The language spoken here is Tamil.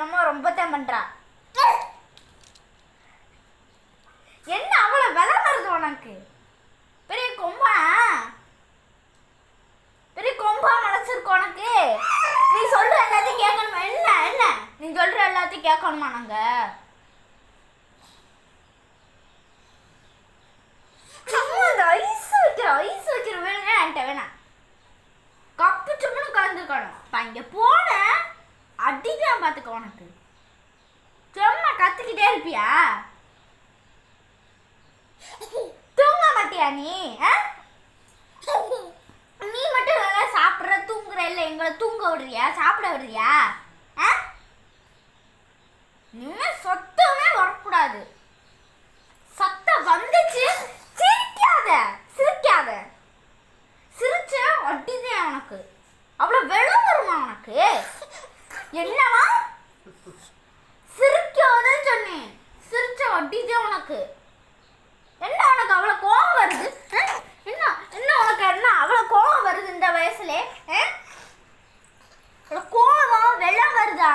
என்னமோ ரொம்ப தான் பண்றா. என்ன அவ்வளவு விலை வருது உனக்கு? பெரிய கொம்பா முளைச்சிருக்கு உனக்கு. நீ சொல்ற எல்லாத்தையும் கேட்கணுமா? என்ன என்ன நீ சொல்ற எல்லாத்தையும் கேட்கணுமா? நாங்க ஐஸ் வைக்கிற வேணுங்க என்கிட்ட வேணாம். கப்பு சும்முன்னு உட்காந்துருக்கணும். இங்க போன அடிக்கலாம் பார்த்துக்க. உனக்கு சும்மா கத்துக்கிட்டே இருப்பியா? தூங்க மாட்டியா நீ? நீ மட்டும் நல்லா சாப்பிட்ற தூங்குற இல்லை, எங்களை தூங்க விடுறியா? சாப்பிட விடுறியா? நீங்க சொத்தமே வரக்கூடாது. சத்தம் வந்துச்சு சிரிக்காத. சிரிச்ச அடிதான் உனக்கு. அவ்வளவு வெள்ளம் வருமா உனக்கு? என்னவா சிரிக்காதன்னு சொன்னேன். சிரிச்ச அடிதான் உனக்கு. என்ன உனக்கு அவ்வளவு கோபம் வருது? என்ன உனக்கு என்ன அவ்வளவு கோபம் வருது இந்த வயசுல? கோபம் வெள்ளம் வருதா?